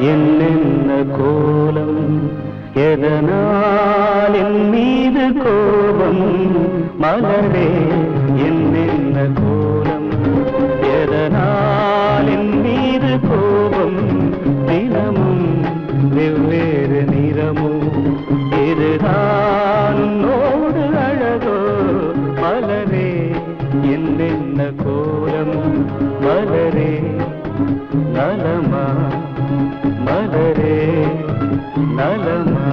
என்னென்ன கோலம் எதனால் என் மீது கோபம் மலரே என்னென்ன கோலம் எதனால் என் மீது கோபம் தினமும் வெவ்வேறு நிறமும் இதுதான் உன்னோடு அழகோ மலரே என்னென்ன கோலம் மலரே நலமா மலரே நலமா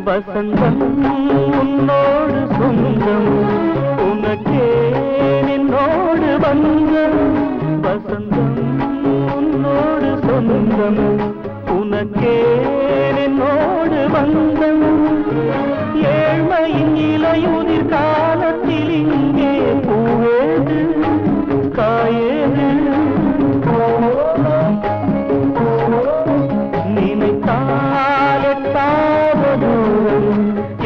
வசந்தம் உன்னோடு சொந்தம் உனக்கே நின்னோடு வந்தம் வசந்தம் உன்னோடு சொந்தம் உனக்கே நின்னோடு வந்தம் ஏழ்மையின் இலையுதிர் காலத்தில் இங்கே பூவேது காயேது நினைத்தால் எட்டாவது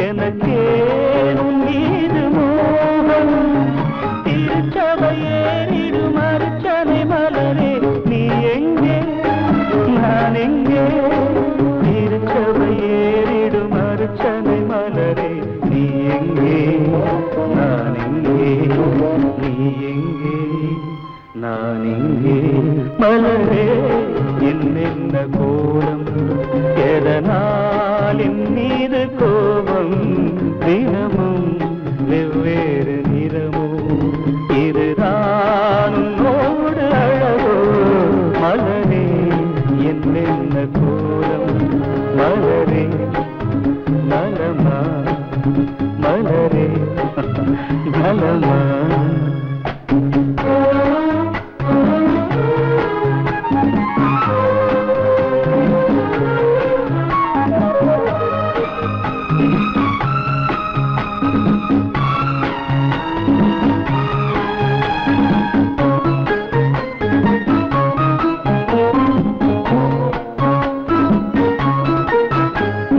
எனக்கே உன் மீது மோகம் திருச்சபையேறிடும் அர்ச்சனை மலரே நீ எங்கே நான் எங்கே திருச்சபையேறிடும் அர்ச்சனை மலரே நீ எங்கே நான் எங்கே நீ எங்கே நான் எங்கே மலரே என்னென்ன கோலம் எதனால் என் மீது கோபம் தினமும் வெவ்வேறு நிறமும் இதுதான் உன்னோடு அழகோ மலரே என்னென்ன கோலம் மலரே நலமா மலரே நலமா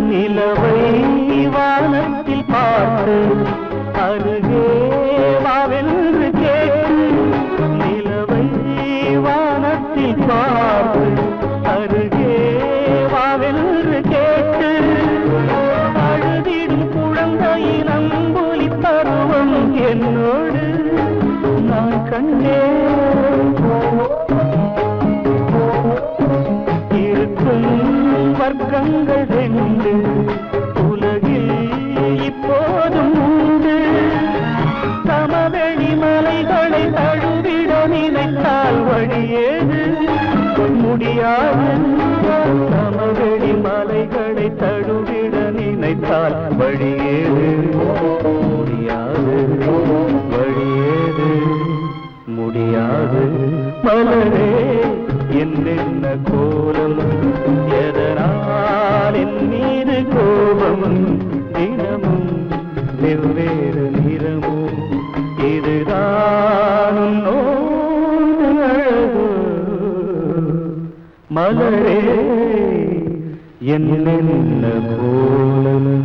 நிலவை வானத்தில் பார்த்து அருகே வாவென்று கேட்டு நிலவை வானத்தில் பார்த்து அருகே வாவென்று கேட்டு அழுதிடும் குழந்தையின் அம்புலி பருவம் என்னோடு நான் கண்டேன் இருக்கும் வர்க்கங்கள் ரெண்டு உலகில் இப்போதும் உண்டு சமவெளி மலைகளை தழுவிட நினைத்தால் வழியேது முடியாது சமவெளி மலைகளை தழுவிட நினைத்தால் வழியேது முடியாது வழியேது முடியாது மலரே என்னென்ன கோலம் எதனால் என் மீது கோபம் தினமும் வெவ்வேறு நிறமும் இதுதான் உன்னோடு அழகோ மலரே என்னென்ன கோலம்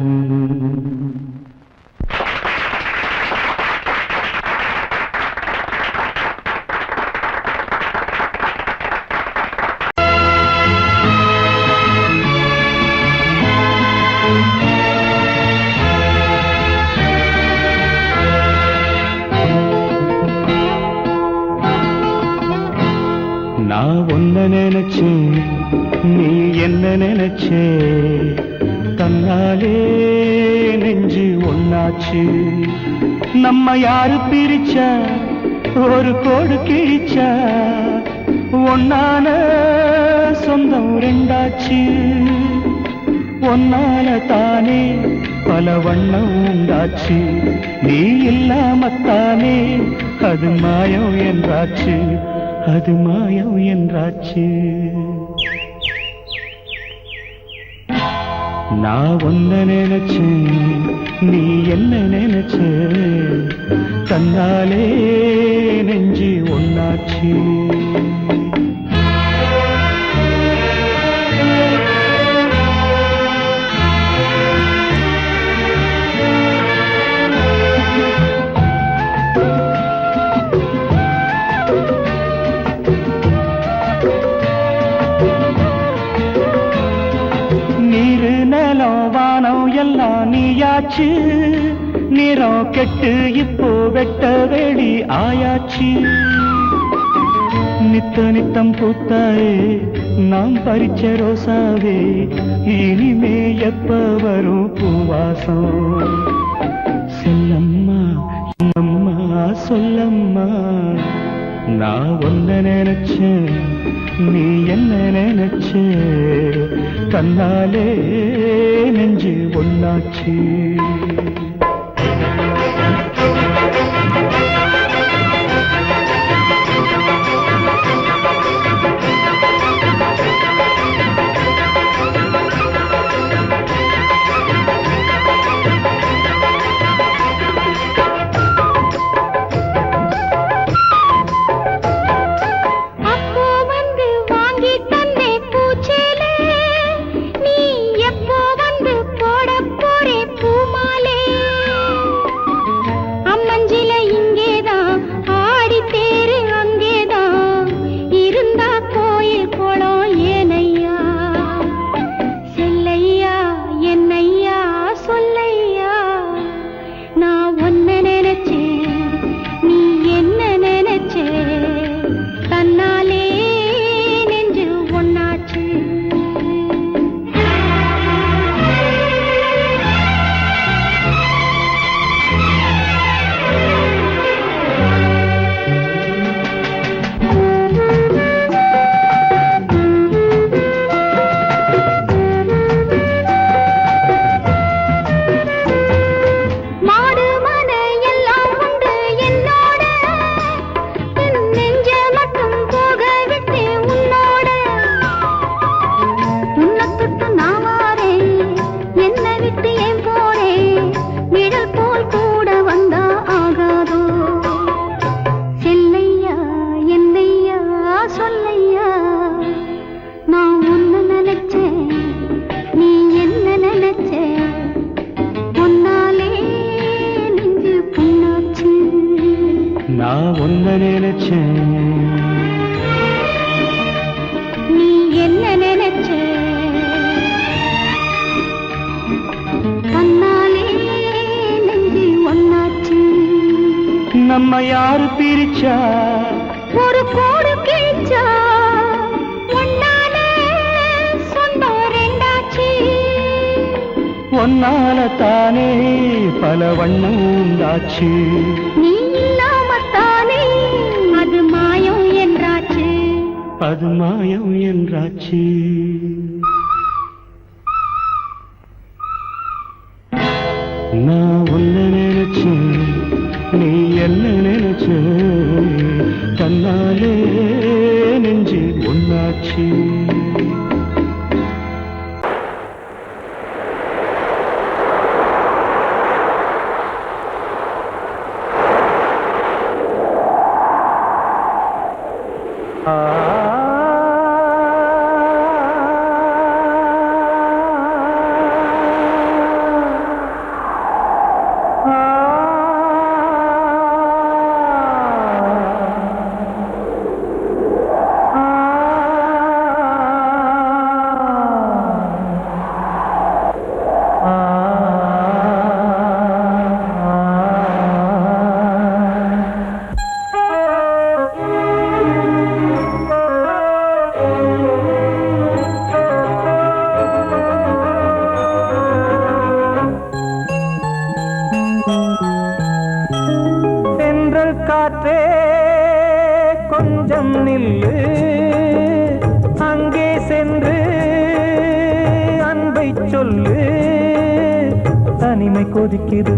நான் ஒன்ன நினைச்சேன் நீ என்ன நினைச்சே தன்னாலே நெஞ்சு ஒன்னாச்சு நம்ம யாரு பிரிச்சா ஒரு கோடு கிழிச்சா ஒன்னான சொந்தம் ரெண்டாச்சு ஒன்னால தானே பல வண்ணம் உண்டாச்சு நீ இல்லாமத்தானே அது மாயம் என்றாச்சு அது மாயம் என்றாச்சு நான் ஒன்ன நினைச்சேன் நீ என்ன நினைச்ச தன்னாலே நெஞ்சு ஒன்னா ஒன்னாச்சு. நீரு நிலம் வானம் எல்லாம் நீயாச்சு, நிறம் கெட்டு இப்போ வெட்ட வெளி ஆயாச்சு. நித்த நித்தம் பூத்தாயே நாம் பறிச்ச ரோசாவே, இனிமே எப்ப வரும் பூவாசம்? செல்லம்மா அம்மா சொல்லம்மா, நான் ஒன்ன நினைச்சேன் நீ என்ன நினைச்ச, கண்ணாலே நெஞ்சு ஒன்னாச்சு. நான் ஒன்ன நினைச்சேன் நீ என்ன நினைச்ச, கண்ணாலே நெஞ்சு ஒன்னாச்சு. நம்ம யாரு பிரிச்சா ஒரு கோடு கிழிச்சா, ஒன்னாலே சொந்தம் ரெண்டாச்சு. ஒன்னால தானே பல வண்ணம் உண்டாச்சு. நீ இல்லாமத்தானே அது மாயம் என்றாச்சு. அது மாயம் என்றாச்சு. நான் ஒன்ன நினைச்சேன் நீ என்ன நினைச்ச, கண்ணாலே நெஞ்சு ஒன்னாச்சு. காற்றே கொஞ்சம் நில்லு, அங்கே சென்று அன்பை சொல்லு. தனிமை கொதிக்குது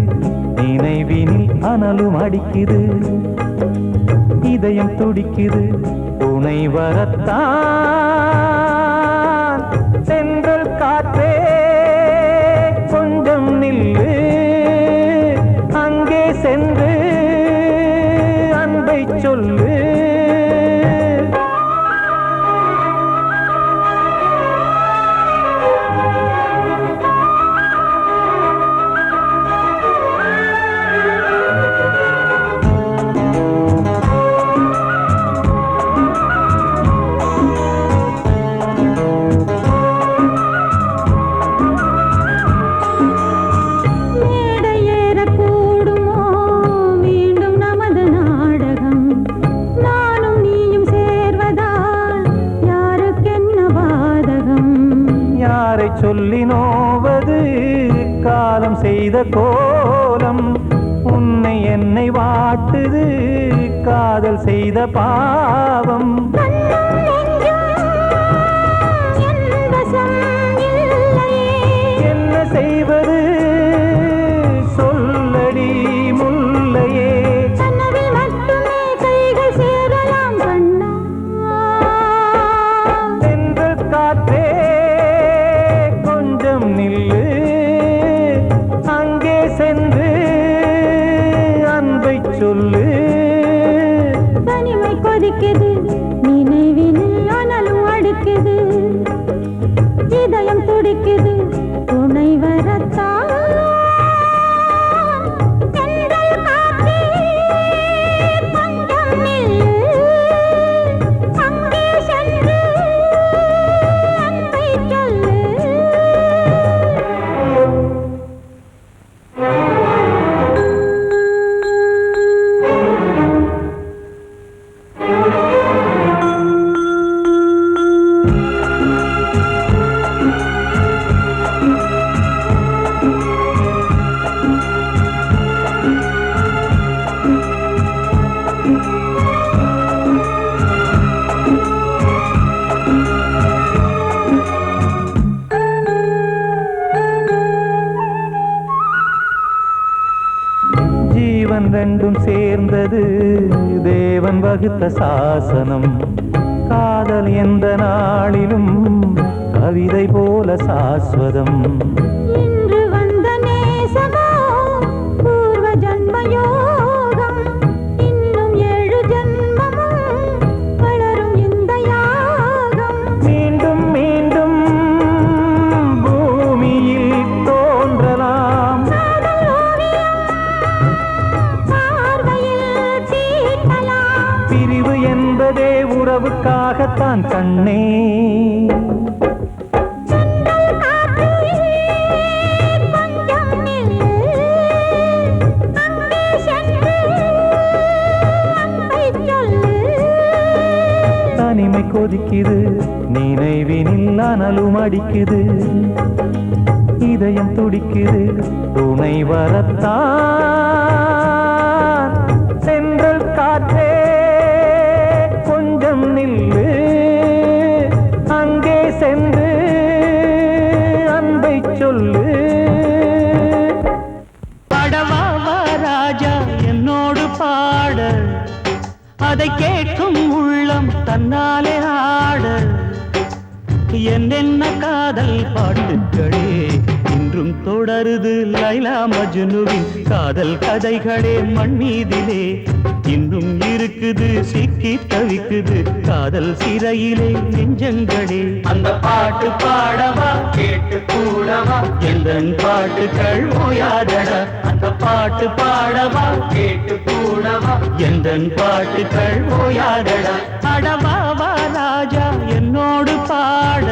நினைவினில் அனலும் அடிக்குது, இதயம் துடிக்குது துணை வரத்தான். சென்றல் காற்றே கொஞ்சம் நில்லு, அங்கே சென்று அன்பை சொல்லு. என்னை வாட்டுது காதல் செய்த பாவம். என்ன செய்வது சொல்லடி முல்லையே. சென்று காற்றே கொஞ்சம் நில்லு, அங்கே சென்று அன்பை சொல்லு. தனிமை கொதிக்குது நினைவினில் அனலும் அடிக்குது, இதயம் துடிக்குது துணை வரத்தான். ஜீவன் ரெண்டும் சேர்ந்தது தேவன் வகுத்த சாசனம். காதல் எந்த நாளிலும் கவிதை போல சாஸ்வதம். இன்று வந்த நேசமோ பூர்வ ஜன்மயோகம், இன்னும் 7 ஜன்மமும் வளரும் இந்த யாகம். மீண்டும் மீண்டும் பூமியில் தோன்றலாம், பார்வையில் தீட்டலாம். பிரிவு என்பதே உறவுக்காகத்தான் கண்ணே. தனிமை கொதிக்குது நினைவினில் அனலும் அடிக்குது, இதயம் துடிக்குது துணை வரத்தான். சென்றல் காற்றே கொஞ்சம் நில்லு, அங்கே சென்று அன்பை சொல்லு. படவா ராஜா என்னோடு பாட, அதை கேட்கும் உள்ளம் தன்னாலே ஆட. என்னென்ன காதல் பாட்டுக்களே இன்றும் தொடருது லைலா மஜ்னுவின் காதல் கதைகளே மண் மீதிலே. இன்னும் இருக்குது சிக்கி தவிக்குது காதல் சிறையிலே நெஞ்சங்களே. அந்த பாட்டு பாடவா கேட்டு கூடவா எந்தன் பாட்டுக்கள் ஓயாதடா. அந்த பாட்டு பாடவா கேட்டு கூடவா எந்தன் பாட்டுக்கள் ஓயாதடா. அடவாவா ராஜா என்னோடு பாட,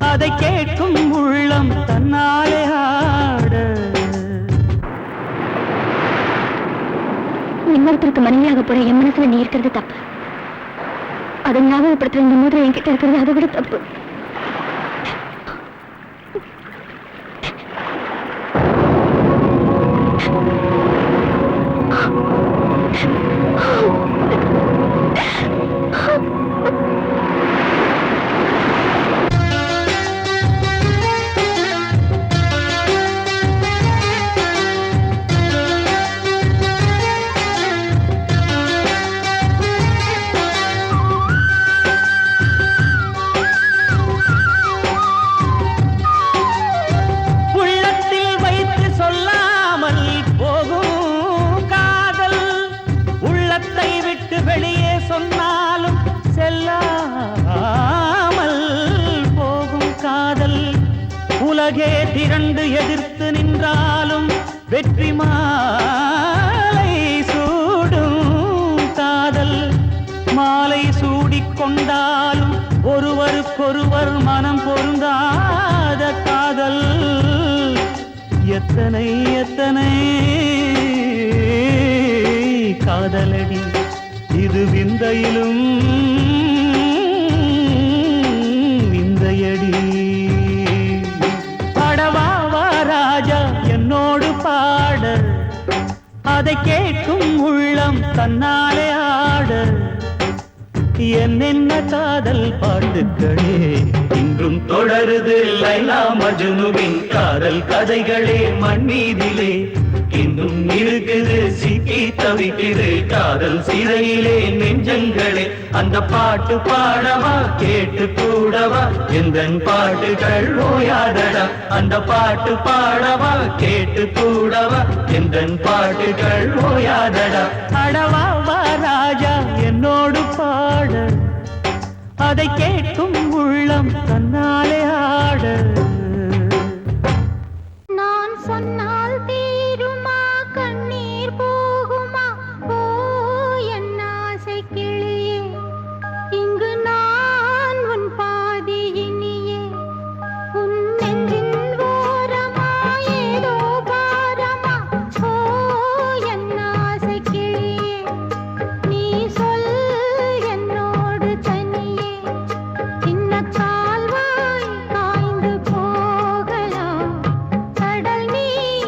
அதை கேட்கும் உள்ளம் தன்னாலே ஆட. இன்னொருத்தருக்கு மனைவியாக போற என் மனசுல நீ இருக்கிறது தப்பு. அதை ஞாபகப்படுத்துற இந்த மோதிரம் என்கிட்ட இருக்கிறது அதை விட தப்பு. உலகே திரண்டு எதிர்த்து நின்றாலும் வெற்றி மாலை சூடும் காதல். மாலை சூடிக்கொண்டாலும் ஒருவருக்கொருவர் மனம் பொருந்தாத காதல். எத்தனை எத்தனை காதலடி இது விந்தையிலும் விந்தையடி. அதை கேட்கும் உள்ளம் தன்னாலே ஆட என்னென்ன காதல் பாட்டுக்களே இன்றும் தொடருது லைலா மஜ்னுவின் காதல் கதைகளே மண்ணீதிலே இன்னும் இருக்குது சிக்கி தவிக்குது காதல் சிறையிலே நெஞ்சங்களே அந்த பாட்டு பாடவா கேட்டு கூடவா எந்தன் பாட்டுகள் ஓயாதடா அந்த பாட்டு பாடவா கேட்டு கூடவா எந்தன் பாட்டுகள் ஓயாதடா அடவா வா ராஜா என்னோடு பாட அதை கேட்கும் உள்ளம் தன்னாலே ஆட நான் சொன்னால் தீருமா கண்ணீர் போகுமா ஓ என் ஆசை கிளியே இங்கு நான் உன் பாதி இனியே உன் நெஞ்சின் ஓரமா ஏதோ பாரமா ஓ என் ஆசை கிளியே நீ சொல் என்னோடு தனியே சின்ன கால்வாய் காய்ந்து போகலாம் கடல் நீர்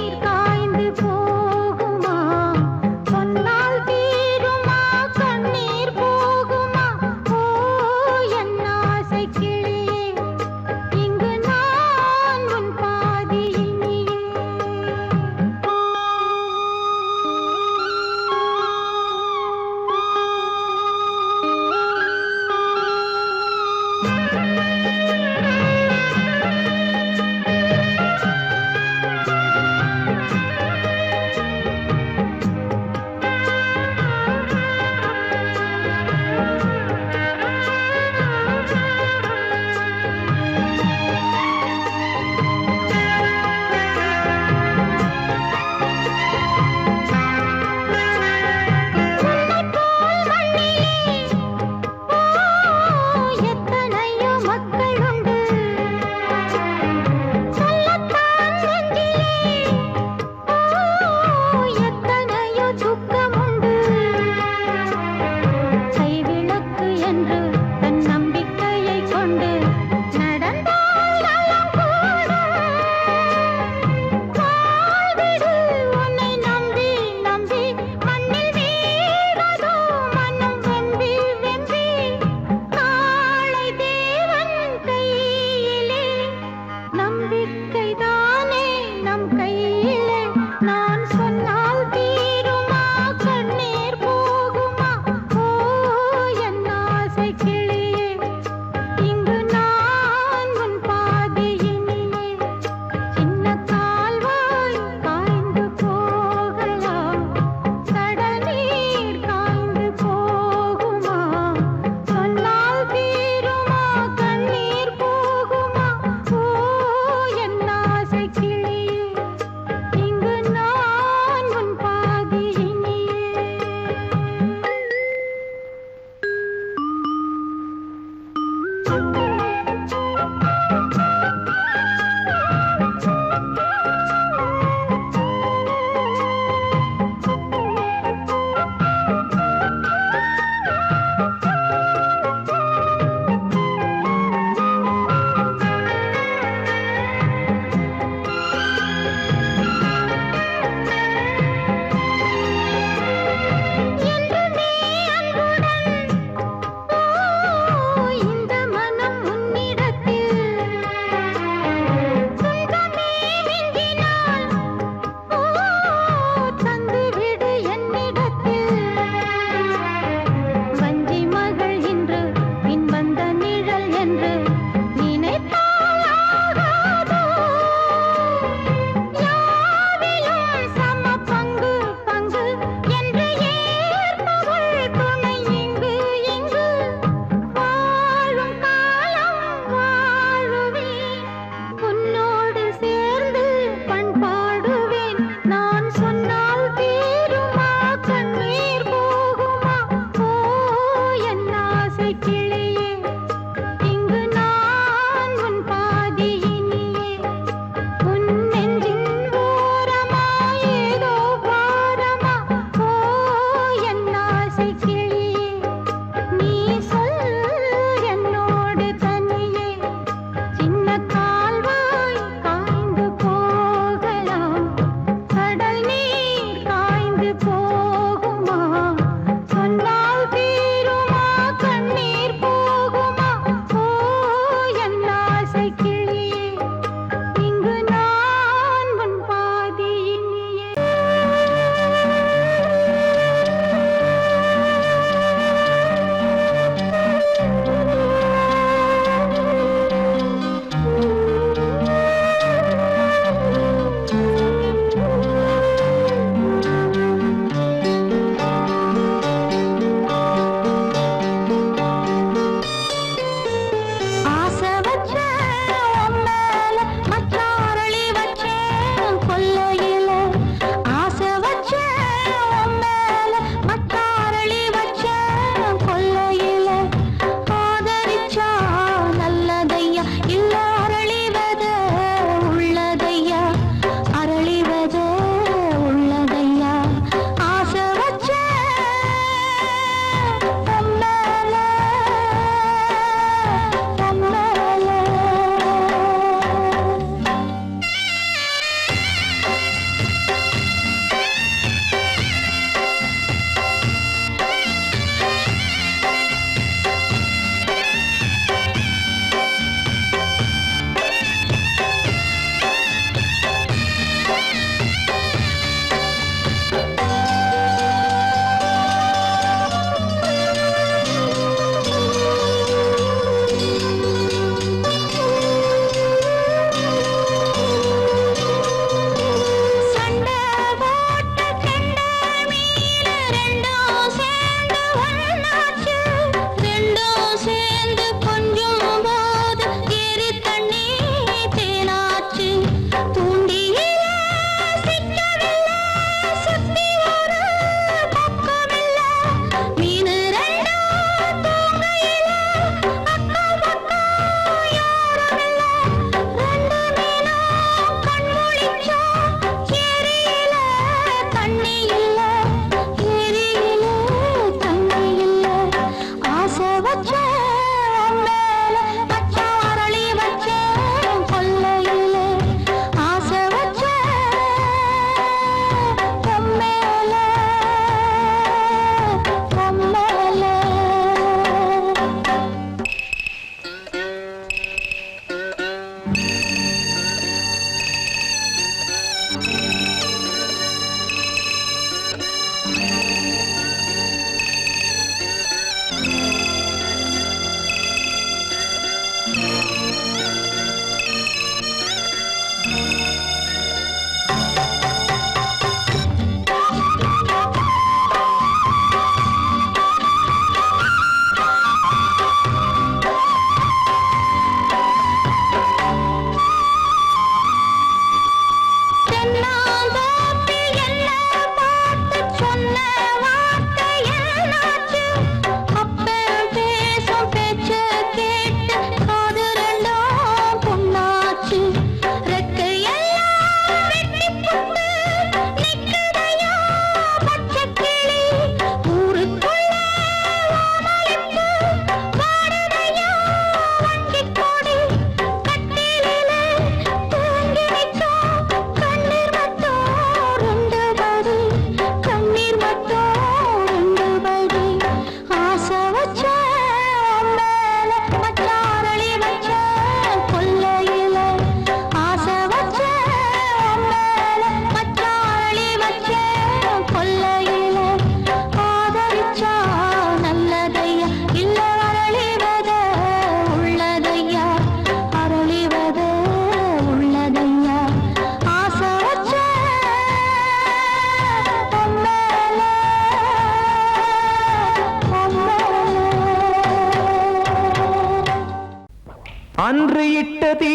அன்று இட்ட தீ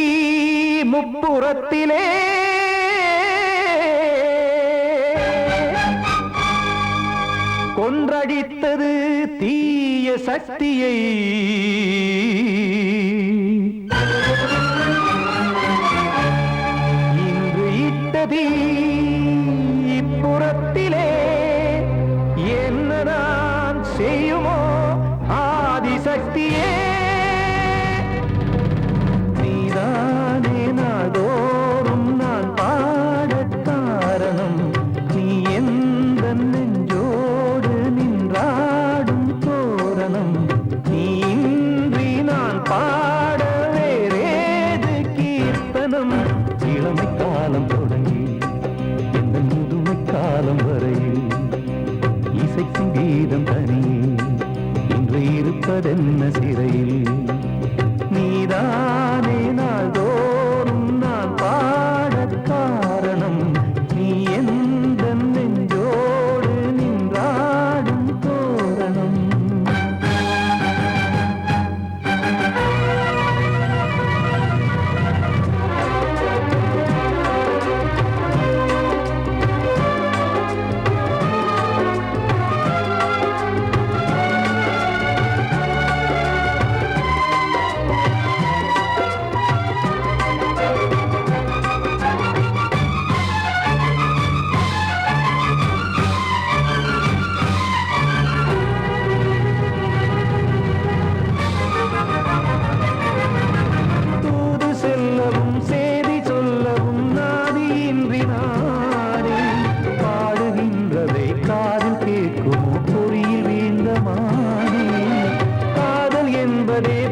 முப்புறத்திலே கொன்றடித்தது தீய சக்தியை இன்று இட்ட தீ இப்புறத்திலே என்னதான் செய்யுமோ ஆதிசக்தியே நாள்தோறும் நான் பாடக் காரணம் நீ எந்த நெஞ்சோடு நின்றாடும் தோரணம் நீ இன்றி நான் பாட வேறேது கீர்த்தனம் இளமை காலம் தொடங்கி எந்த முதுமை காலம் வரையில் இசைக்கும் கீதம் தனியே இன்று இருப்பதென்ன சிறையில் நீதானே நாள்தோறும் நான் பாடக் காரணம் நீ எந்த நெஞ்சோடு நின்றாடும் தோரணம்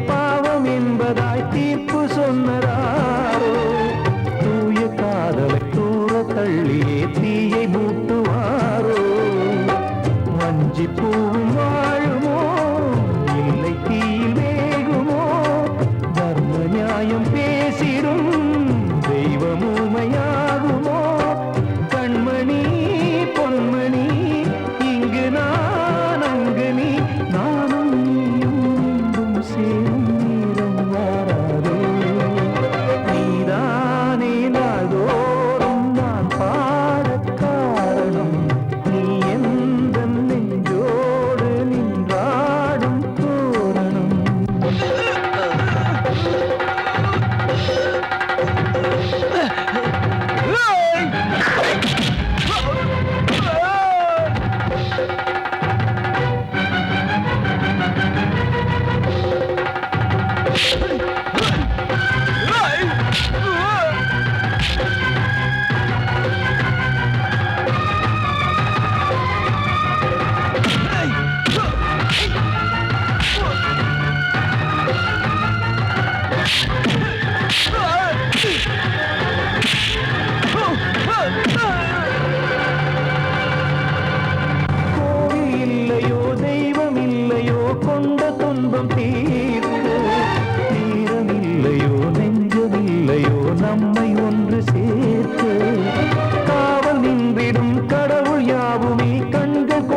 பாவம் என்பதாய் தீர்ப்பு சொன்னதாரோ தூய காதலை தூர தள்ளியே தீயை மூட்டுவாரோ வஞ்சி பூவும் வாழுமோ இல்லை தீயில் வேகுமோ தர்ம நியாயம் பேசிடும் தெய்வம் ஊமையாகுமோ கண்மணி பொன்மணி இங்கு நான் அங்கு நீ நானும் சேரும் நீரம் வாராதோ நீதானே நாள்தோறும் நான் பாடக் காரணம் நீ எந்த நெஞ்சோ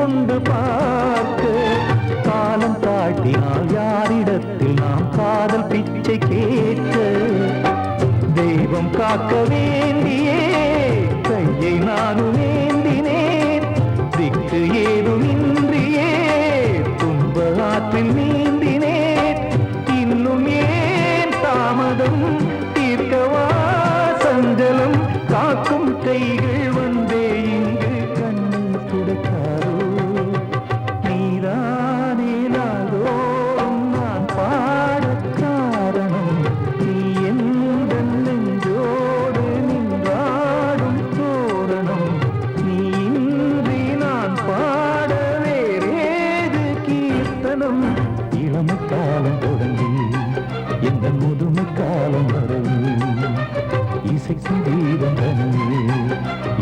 கொண்டு பார்க்க காலம் தாட்டினால் யாரிடத்தில் நாம் காதல் பிச்சை கேட்க தெய்வம் காக்க வேண்டியே கையை நானும் ஏந்தினேன் திக்கு ஏதுமின்றியே துன்ப ஆற்றில் நீந்தினேன் இன்னும் ஏன் தாமதம் தீர்க்கவா சஞ்சலம் காக்கும் கைகள் வந்தே இங்கு கண்ணீர் துடைக்காரோ நீதானே நாளோறும் நான் பாடக் காரணம் நீ எந்த நெஞ்சோடு நின்றாடும் தோரணம் நீ இன்றி நான் பாட வேறேது கீர்த்தனம் இளமை காலம் தொடங்கி எந்த முதுமை காலம் வரையில் இசைக்கு தீபம் தனியே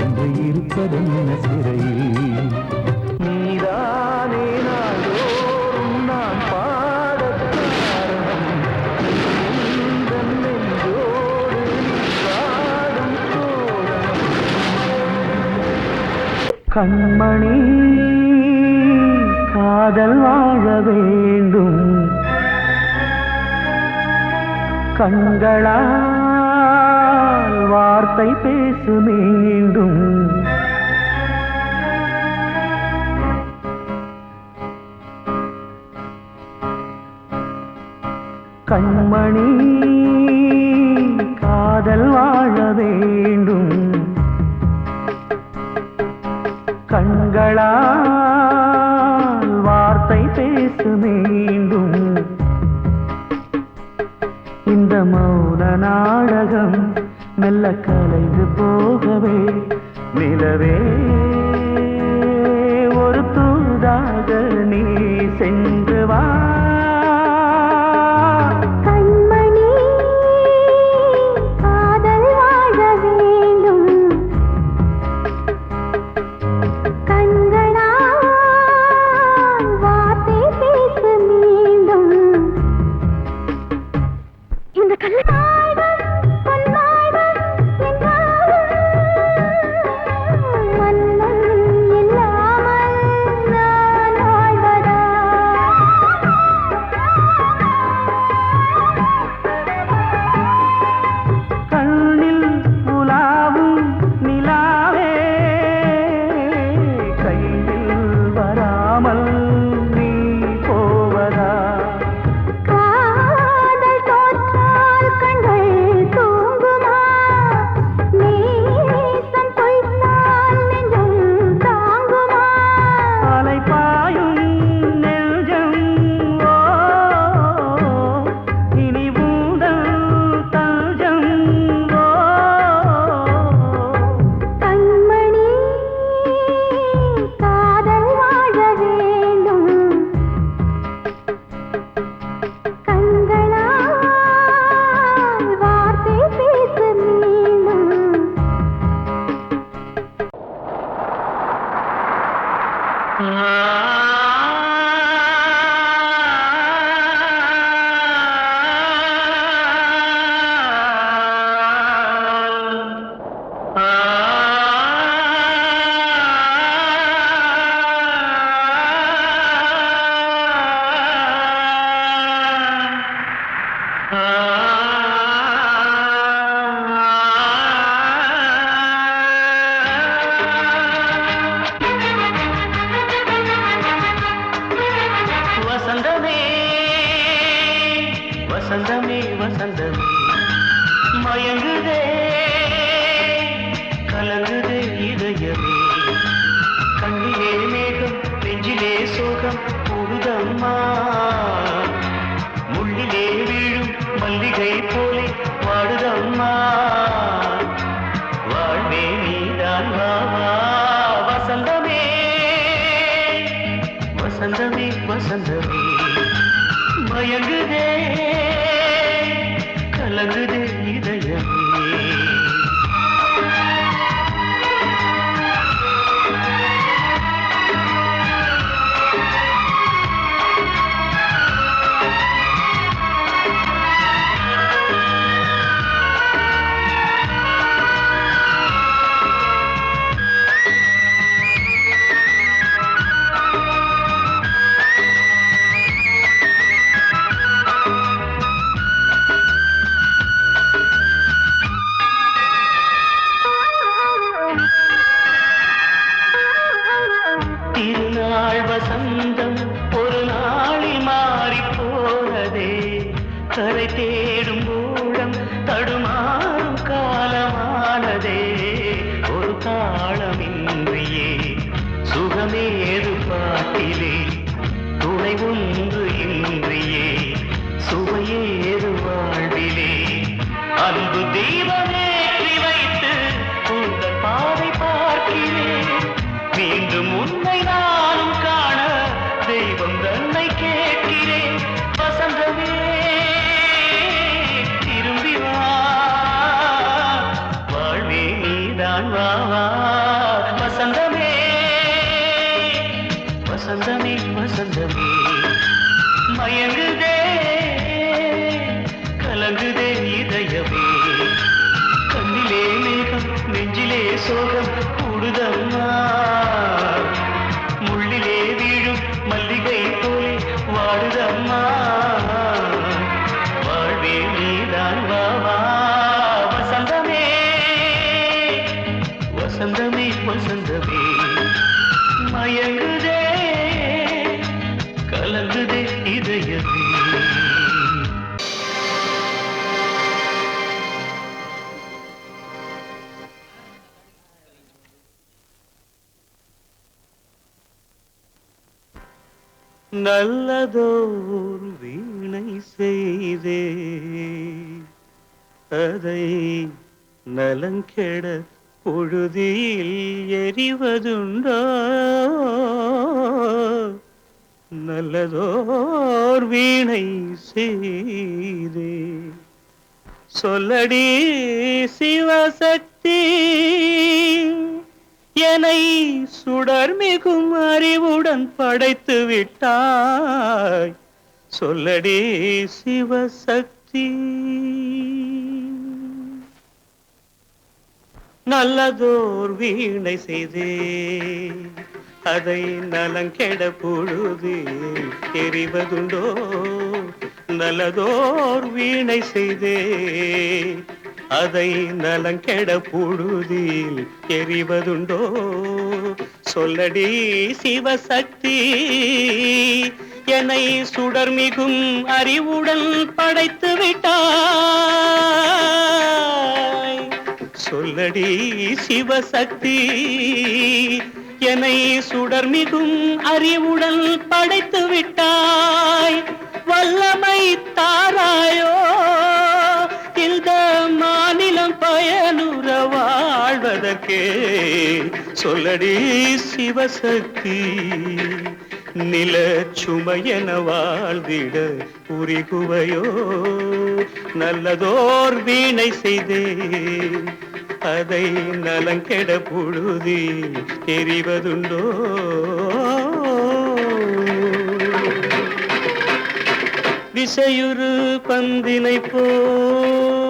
என்று இருப்பதென்ன சிறையில் நீதானே நாளோறும் நான் பாடக் காரணம் இந்த நெஞ்சோடு நின்றாடும் தோரணம் கண்மணி காதல் வாழ வேண்டும் கண்களால் வார்த்தை பேசு மீண்டும் கண்மணி காதல் வாழ வேண்டும் கண்களால் வார்த்தை பேசு மீண்டும் இந்த மௌன நாடகம் மெல்ல கலைந்து போகவே நிலவே ஒரு தூதாக நீ சென்று வா கண்மணி காதல் வாழ வேண்டும் கண்களால் வார்த்தை பேசு மீண்டும் இந்த கல்லாய்கள் பொன்னாய்கள் என்றாலும் மன்னன் இல்லாமல் நான் வாழ்வதா கண்ணில் உலாவும் நிலாவே கையில் வராமல் நீ போவதா காதல் தோற்றால் கண்கள் தூங்குமா நேசம் பொய்த்தால் நெஞ்சம் தாங்குமா அலைபாயும் நெஞ்சம் ஓ இனி உந்தல் தஞ்சம் ஓ கண்மணி காதல் வாழ வேண்டும் கண்களால் வார்த்தை பேசு மீண்டும் வசந்தமே வசந்தமே வசந்தமே மயங்குதே கலங்குதே இதயமே கண்ணிலே மேகம் நெஞ்சிலே சோகம் கூடுதம்மா முள்ளிலே வீழும் மல்லிகை போலே வாடுதம்மா வாழ்வே நீதான் வா வா வசந்தமே வசந்தமே வசந்தமே மயங்குதே கலங்குதே இதயமே வசந்தம் ஒரு நாளில் மாறி போனதே கரை தேடும் ஊழம் தடுமாறும் காலமானதே ஒரு தாளமின்றியே சுகமேது பாட்டிலே துணை ஒன்று இன்றியே சுவையேது வாழ்விலே அன்பு தீபமேற்றி வைத்து உங்கள் பாதை பார்க்கிறேன் மீண்டும் உன்னை நானும் காண தெய்வம் தன்னை கேட்கிறேன் வசந்தமே திரும்பி வா வாழ்வே நீதான் வா வா வசந்தமே வசந்தமே வசந்தமே மயங்குதே கலங்குதே இதயமே கண்ணிலே மேகம் நெஞ்சிலே சோகம் கூடுதம்மா முள்ளிலே வீழும் மல்லிகை போலே வாடுதம்மா வாழ்வே நீதான் வா வா வசந்தமே வசந்தமே வசந்தமே மயங்குதே கலங்குதே இதயமே நல்லதோர் வீணை செய்தே அதை நலங்கெட பொழுதில் எறிவதுண்டோ நல்லதோர் வீணை செய்தே சொல்லடி சிவசக்தி என்னை சுடர் மிகும் அறிவுடன் படைத்து விட்டாய் சொல்லடி சிவசக்தி நல்லதோர் வீணை செய்தே அதை நலங்கெட பொழுது எறிவதுண்டோ நல்லதோர் வீணை செய்தே அதை நலங்கெட பொழுதில் எறிவதுண்டோ சொல்லடி சிவசக்தி என்னை சுடர் மிகும் அறிவுடன் படைத்து விட்டாய் சொல்லடி சிவசக்தி என்னை சுடர் மிகும் அறிவுடன் படைத்து விட்டாய் வல்லமை தாராயோ இந்த மாநிலம் பயனுற வாழ்வதற்கே சொல்லடி சிவசக்தி நில சுமையென வாழ்ந்திட புரிகுவையோ நல்லதோர் வீணை செய்தே அதை நலங்கெட பொழுதி தெரிவதுண்டோ விசையுறு பந்தினை போல்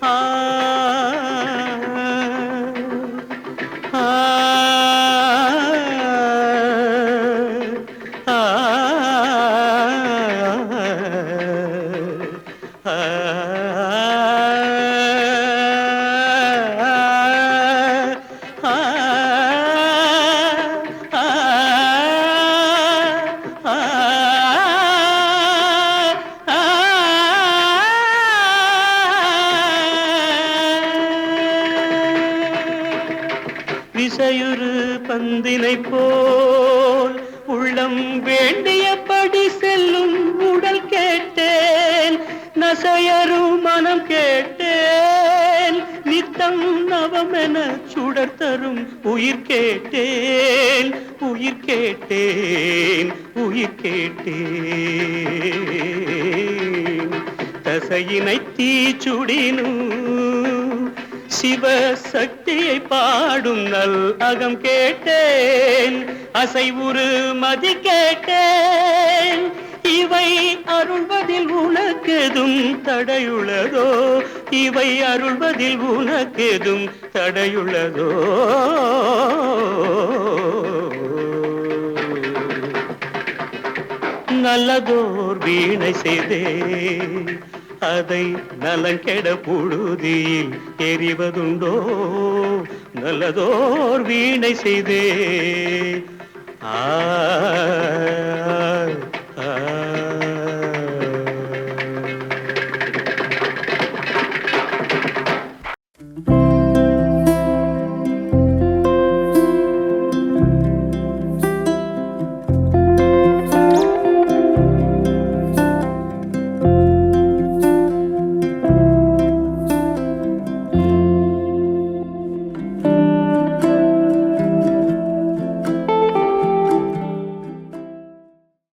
ஆ ஆ விசையுறு பந்தினை போல் உள்ளம் வேண்டியபடி செல்லும் உடல் கேட்டேன் நசையரும் மனம் கேட்டேன் நித்தம் நவமென சுடர் தரும் உயிர் கேட்டேன் உயிர் கேட்டேன் உயிர் கேட்டேன் தசையினை தீச்சுடினும் சிவசக்தியை பாடும் நல் அகம் கேட்டேன் அசைவுறு மதி கேட்டேன் இவை அருள்வதில் உனக்கெதும் தடையுள்ளதோ இவை அருள்வதில் உனக்கெதும் தடையுள்ளதோ நல்லதோர் வீணை செய்தே அதை நலங்கெட புழுதியில் எறிவதுண்டோ நல்லதோர் வீணை செய்தே ஆ